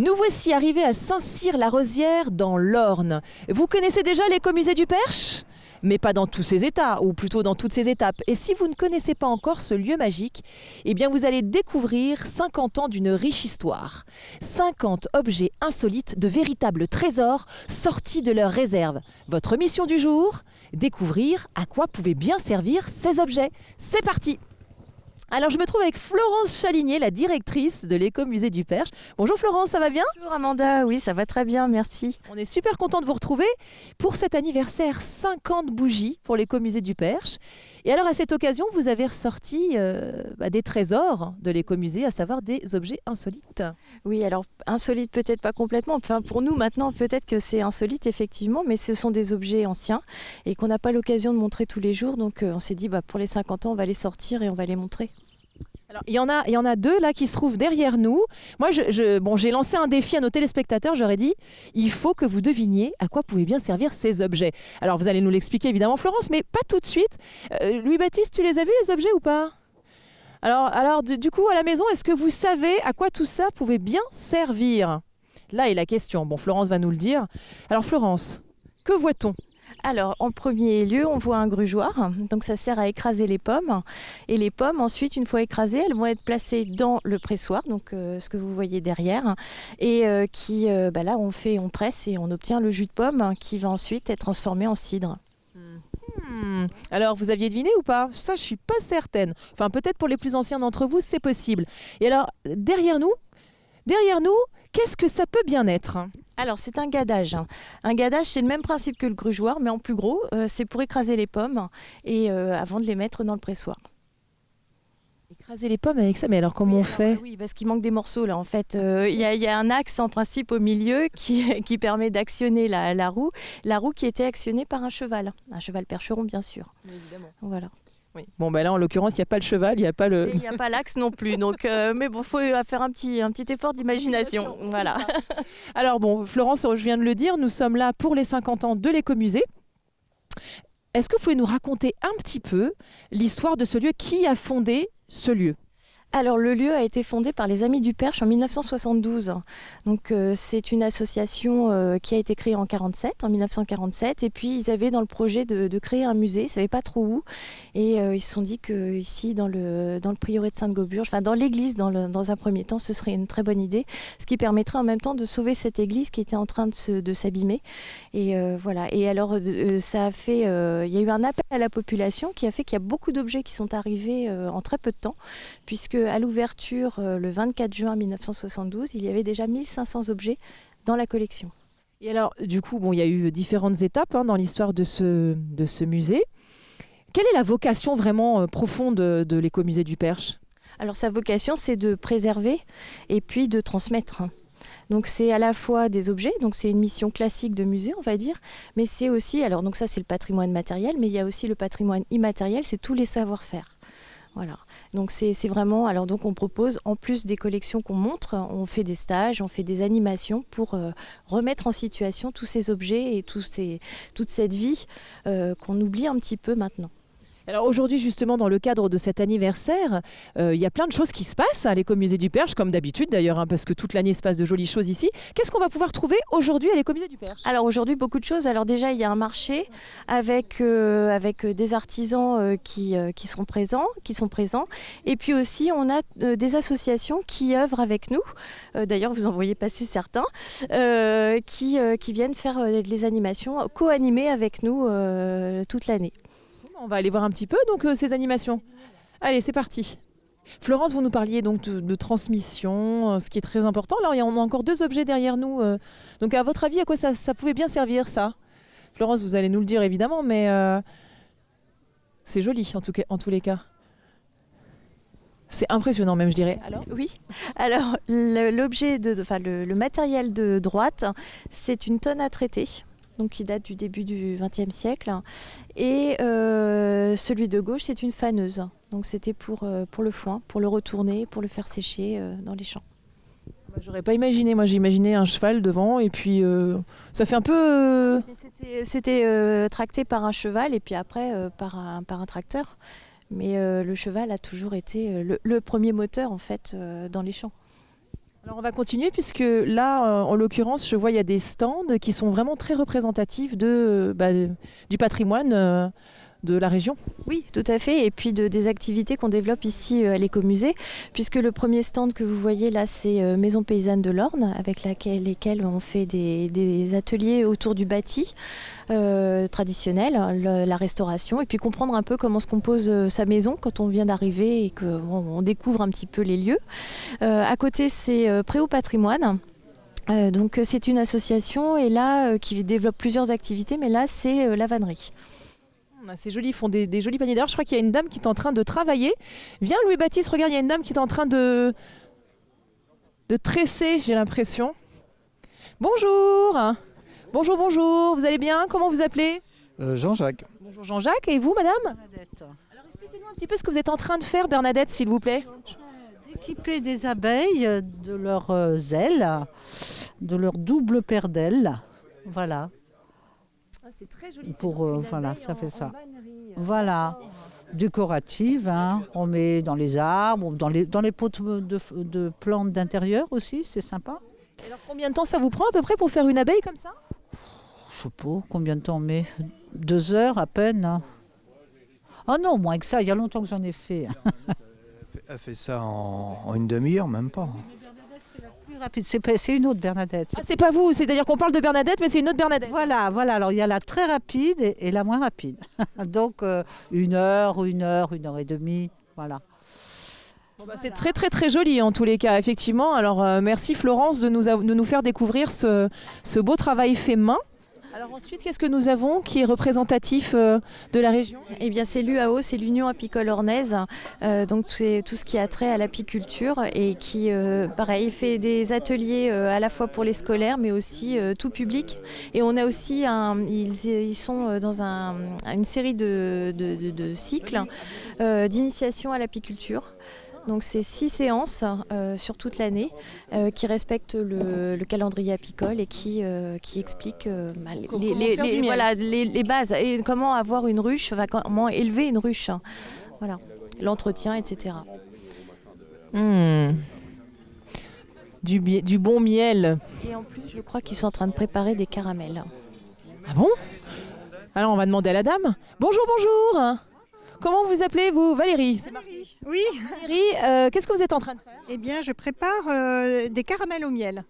Nous voici arrivés à Saint-Cyr-la-Rosière dans l'Orne. Vous connaissez déjà l'écomusée du Perche ? Mais pas dans tous ses états, ou plutôt dans toutes ses étapes. Et si vous ne connaissez pas encore ce lieu magique, eh bien vous allez découvrir 50 ans d'une riche histoire. 50 objets insolites, de véritables trésors sortis de leur réserve. Votre mission du jour, découvrir à quoi pouvaient bien servir ces objets. C'est parti! Alors je me trouve avec Florence Chaligné, la directrice de l'écomusée du Perche. Bonjour Florence, ça va bien ? Bonjour Amanda, oui ça va très bien, merci. On est super content de vous retrouver pour cet anniversaire 50 bougies pour l'écomusée du Perche. Et alors à cette occasion, vous avez ressorti des trésors de l'écomusée, à savoir des objets insolites. Oui, alors insolites peut-être pas complètement, enfin pour nous maintenant peut-être que c'est insolite effectivement, mais ce sont des objets anciens et qu'on n'a pas l'occasion de montrer tous les jours, donc on s'est dit pour les 50 ans on va les sortir et on va les montrer. Alors, il y en a deux là qui se trouvent derrière nous. Moi, j'ai lancé un défi à nos téléspectateurs. J'aurais dit, il faut que vous deviniez à quoi pouvaient bien servir ces objets. Alors, vous allez nous l'expliquer évidemment, Florence, mais pas tout de suite. Louis-Baptiste, tu les as vus les objets ou pas ? Alors, du coup, à la maison, est-ce que vous savez à quoi tout ça pouvait bien servir ? Là est la question. Bon, Florence va nous le dire. Alors, Florence, que voit-on ? Alors, en premier lieu, on voit un grugeoir. Donc, ça sert à écraser les pommes. Et les pommes, ensuite, une fois écrasées, elles vont être placées dans le pressoir, donc ce que vous voyez derrière. Et là, on presse et on obtient le jus de pomme qui va ensuite être transformé en cidre. Alors, vous aviez deviné ou pas ? Ça, je suis pas certaine. Enfin, peut-être pour les plus anciens d'entre vous, c'est possible. Et alors, derrière nous, qu'est-ce que ça peut bien être ? Alors, c'est un gadage. Un gadage, c'est le même principe que le grugeoir, mais en plus gros. C'est pour écraser les pommes et avant de les mettre dans le pressoir. Écraser les pommes avec ça, mais alors comment on fait ? Oui, parce qu'il manque des morceaux là. En fait, il y a un axe en principe au milieu qui permet d'actionner la roue. La roue qui était actionnée par un cheval percheron, bien sûr. Évidemment. Voilà. Oui. Bon, là, en l'occurrence, il n'y a pas le cheval, il n'y a pas le... Il n'y a pas l'axe non plus. Donc, mais bon, il faut faire un petit effort d'imagination. Voilà. Alors bon, Florence, je viens de le dire, nous sommes là pour les 50 ans de l'écomusée. Est-ce que vous pouvez nous raconter un petit peu l'histoire de ce lieu ? Qui a fondé ce lieu ? Alors le lieu a été fondé par les Amis du Perche en 1972. Donc c'est une association qui a été créée en 1947. Et puis ils avaient dans le projet de créer un musée, ils ne savaient pas trop où. Et ils se sont dit que ici dans le prieuré de Sainte-Gauburge, enfin dans l'église dans un premier temps, ce serait une très bonne idée. Ce qui permettrait en même temps de sauver cette église qui était en train de s'abîmer. Et voilà. Et alors ça a fait, il y a eu un appel à la population qui a fait qu'il y a beaucoup d'objets qui sont arrivés en très peu de temps, puisque à l'ouverture, le 24 juin 1972, il y avait déjà 1500 objets dans la collection. Et alors, du coup, il y a eu différentes étapes dans l'histoire de ce musée. Quelle est la vocation vraiment profonde de l'écomusée du Perche ? Alors, sa vocation, c'est de préserver et puis de transmettre. Donc c'est à la fois des objets, donc c'est une mission classique de musée, on va dire, mais c'est aussi, alors donc ça c'est le patrimoine matériel, mais il y a aussi le patrimoine immatériel, c'est tous les savoir-faire. Voilà, donc c'est vraiment, alors donc on propose en plus des collections qu'on montre, on fait des stages, on fait des animations pour remettre en situation tous ces objets et toute cette vie qu'on oublie un petit peu maintenant. Alors aujourd'hui, justement, dans le cadre de cet anniversaire, il y a plein de choses qui se passent à l'écomusée du Perche, comme d'habitude d'ailleurs, parce que toute l'année se passe de jolies choses ici. Qu'est-ce qu'on va pouvoir trouver aujourd'hui à l'écomusée du Perche ? Alors aujourd'hui, beaucoup de choses. Alors déjà, il y a un marché avec des artisans qui sont présents. Et puis aussi, on a des associations qui œuvrent avec nous. D'ailleurs, vous en voyez passer certains, qui viennent faire les animations, co-animer avec nous toute l'année. On va aller voir un petit peu donc ces animations. Allez, c'est parti. Florence, vous nous parliez donc de transmission, ce qui est très important. Là, on a encore deux objets derrière nous. Donc, à votre avis, à quoi ça pouvait bien servir, ça ? Florence, vous allez nous le dire évidemment, mais c'est joli en tous les cas. C'est impressionnant même, je dirais. Alors ? Oui. Alors, le matériel de droite, c'est une tonne à traiter. Donc qui date du début du XXe siècle. Et celui de gauche, c'est une faneuse. Donc c'était pour le foin, pour le retourner, pour le faire sécher dans les champs. J'aurais pas imaginé, moi j'imaginais un cheval devant et puis ça fait un peu... C'était tracté par un cheval et puis après par un tracteur. Mais le cheval a toujours été le premier moteur en fait dans les champs. Alors on va continuer puisque là, en l'occurrence, je vois il y a des stands qui sont vraiment très représentatifs du patrimoine de la région. Oui, tout à fait. Et puis des activités qu'on développe ici à l'écomusée, puisque le premier stand que vous voyez là, c'est Maison Paysanne de l'Orne, avec lesquelles on fait des ateliers autour du bâti traditionnel, la restauration, et puis comprendre un peu comment se compose sa maison quand on vient d'arriver et qu'on découvre un petit peu les lieux. À côté, c'est Préau Patrimoine. Donc c'est une association et là qui développe plusieurs activités, mais là c'est la vannerie. C'est joli, ils font des jolis paniers. D'ailleurs, je crois qu'il y a une dame qui est en train de travailler. Viens Louis-Baptiste, regarde, il y a une dame qui est en train de tresser, j'ai l'impression. Bonjour. Bonjour, bonjour. Vous allez bien? Comment vous appelez? Jean-Jacques. Bonjour Jean-Jacques. Et vous, madame? Bernadette. Alors expliquez-nous un petit peu ce que vous êtes en train de faire, Bernadette, s'il vous plaît. D'équiper des abeilles de leurs ailes, de leur double paire d'ailes. Voilà. C'est très joli. Voilà, ça fait ça. Voilà. Décorative, hein. On met dans les arbres, dans les pots de plantes d'intérieur aussi, c'est sympa. Alors combien de temps ça vous prend à peu près pour faire une abeille comme ça? Je sais pas combien de temps on met. 2 heures à peine. Oh non, moins que ça, il y a longtemps que j'en ai fait. Elle fait ça en une demi-heure, même pas. Plus rapide, c'est une autre Bernadette. Ah, c'est pas vous, c'est-à-dire qu'on parle de Bernadette, mais c'est une autre Bernadette. Voilà, alors il y a la très rapide et la moins rapide. Donc 1 heure, 1 heure, 1 heure et demie, voilà. Bon, c'est très très très joli en tous les cas, effectivement. Alors merci Florence de nous faire découvrir ce beau travail fait main. Alors ensuite, qu'est-ce que nous avons qui est représentatif de la région? Eh bien, c'est l'UAO, c'est l'Union apicole ornaise. Donc, c'est tout ce qui a trait à l'apiculture et qui, pareil, fait des ateliers à la fois pour les scolaires, mais aussi tout public. Et on a aussi, ils sont dans une série de cycles d'initiation à l'apiculture. Donc c'est 6 séances sur toute l'année qui respectent le calendrier apicole et qui expliquent les bases et comment avoir une ruche, comment élever une ruche, voilà, l'entretien, etc. Du bon miel. Et en plus, je crois qu'ils sont en train de préparer des caramels. Ah bon? Alors on va demander à la dame. Bonjour, bonjour. Comment vous appelez vous? Valérie? Valérie, oui. Valérie, qu'est-ce que vous êtes en train de faire? Eh bien, je prépare des caramels au miel.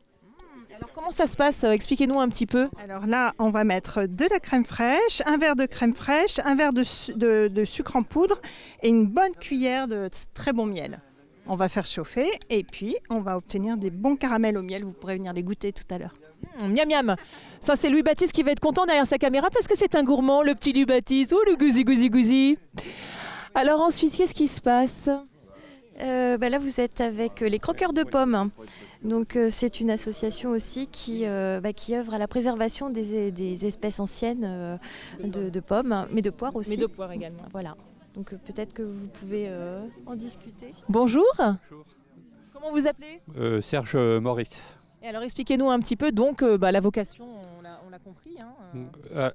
Alors comment ça se passe? Expliquez-nous un petit peu. Alors là, on va mettre de la crème fraîche, un verre de crème fraîche, un verre de sucre en poudre et une bonne cuillère de très bon miel. On va faire chauffer et puis on va obtenir des bons caramels au miel. Vous pourrez venir les goûter tout à l'heure. Miam miam. Ça c'est Louis-Baptiste qui va être content derrière sa caméra parce que c'est un gourmand, le petit Louis-Baptiste. Oh le gousi gousi gousi. Alors ensuite, qu'est-ce qui se passe? Là, vous êtes avec les croqueurs de pommes. Donc, c'est une association aussi qui œuvre à la préservation des espèces anciennes de pommes, mais de poires aussi. Mais de poires également. Voilà. Donc, peut-être que vous pouvez en discuter. Bonjour. Bonjour. Comment vous appelez? Serge Maurice. Et alors, expliquez-nous un petit peu, donc, la vocation, on l'a compris.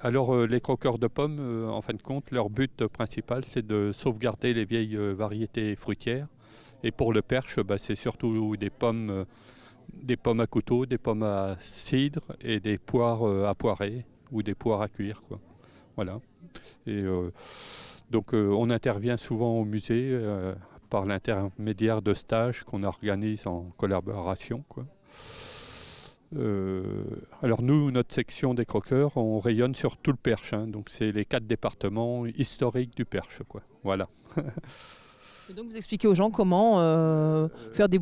Alors, les croqueurs de pommes, en fin de compte, leur but principal, c'est de sauvegarder les vieilles variétés fruitières. Et pour le perche, c'est surtout des pommes à couteau, des pommes à cidre et des poires à poirer ou des poires à cuire, quoi. Voilà. Et donc, on intervient souvent au musée par l'intermédiaire de stages qu'on organise en collaboration, quoi. Alors nous, notre section des croqueurs, on rayonne sur tout le Perche, hein, donc c'est les 4 départements historiques du Perche, quoi. Voilà. Et donc vous expliquez aux gens comment faire des...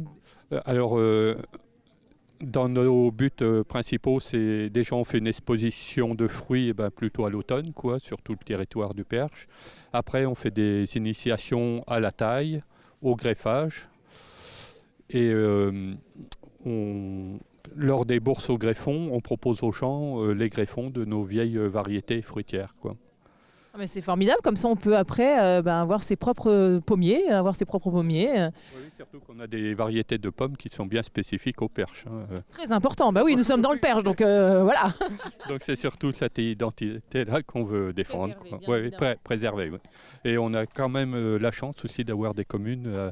Alors, dans nos buts principaux, c'est déjà on fait une exposition de fruits plutôt à l'automne, quoi, sur tout le territoire du Perche. Après, on fait des initiations à la taille, au greffage, et lors des bourses au greffon, on propose aux gens les greffons de nos vieilles variétés fruitières, quoi. Ah, mais c'est formidable, comme ça on peut après avoir ses propres pommiers, Oui, surtout qu'on a des variétés de pommes qui sont bien spécifiques au Perche, hein. Très important, bah oui, nous sommes dans le Perche, donc voilà. Donc c'est surtout cette identité-là qu'on veut défendre, Préserver, quoi. Préserver, oui. Et on a quand même la chance aussi d'avoir des communes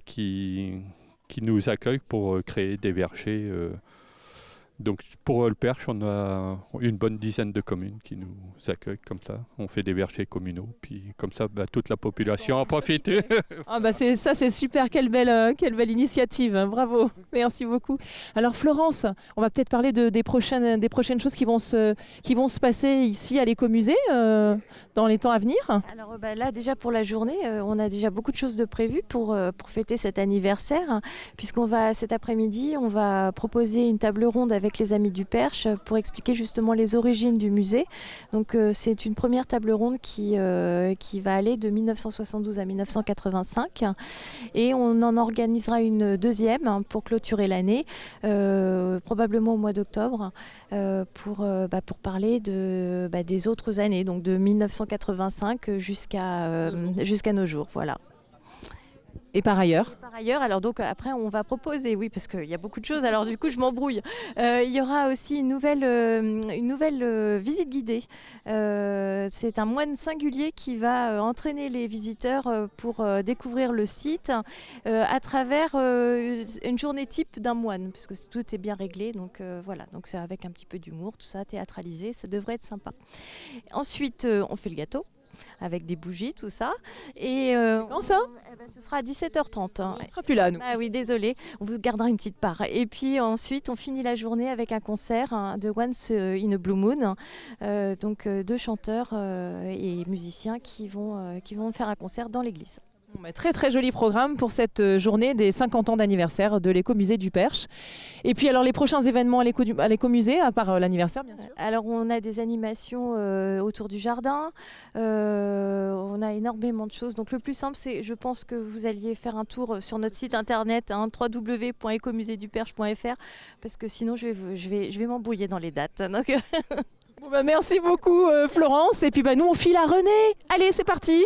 qui qui nous accueillent pour créer des vergers. Donc pour le Perche, on a une bonne dizaine de communes qui nous accueillent comme ça. On fait des vergers communaux, puis comme ça, toute la population en profite. Ah bah c'est super, quelle belle initiative, hein, bravo, merci beaucoup. Alors Florence, on va peut-être parler des prochaines choses qui vont se passer ici à l'écomusée dans les temps à venir. Alors là déjà pour la journée, on a déjà beaucoup de choses de prévues pour fêter cet anniversaire, hein, puisqu'on va cet après-midi, on va proposer une table ronde avec les Amis du Perche pour expliquer justement les origines du musée. Donc c'est une première table ronde qui va aller de 1972 à 1985 et on en organisera une deuxième, hein, pour clôturer l'année, probablement au mois d'octobre, pour parler des autres années, donc de 1985 jusqu'à nos jours. Voilà. Et par ailleurs, alors donc après on va proposer, oui, parce qu'il y a beaucoup de choses, alors du coup je m'embrouille. Il y aura aussi une nouvelle visite guidée. C'est un moine singulier qui va entraîner les visiteurs pour découvrir le site à travers une journée type d'un moine, parce que tout est bien réglé, donc voilà, donc c'est avec un petit peu d'humour, tout ça théâtralisé, ça devrait être sympa. Ensuite on fait le gâteau avec des bougies, tout ça. Et quand ça ce sera à 17h30. Hein. On ne sera plus là, nous. Ah oui, désolé, on vous gardera une petite part. Et puis ensuite, on finit la journée avec un concert, hein, de Once in a Blue Moon. Donc 2 chanteurs et musiciens qui vont faire un concert dans l'église. Très très joli programme pour cette journée des 50 ans d'anniversaire de l'écomusée du Perche. Et puis alors les prochains événements à l'écomusée, à part l'anniversaire bien sûr. Alors on a des animations autour du jardin, on a énormément de choses. Donc le plus simple, c'est, je pense que vous alliez faire un tour sur notre site internet, hein, www.ecomuseduperche.fr, parce que sinon je vais m'embrouiller dans les dates. Donc merci beaucoup Florence. Et puis nous on file à René. Allez, c'est parti.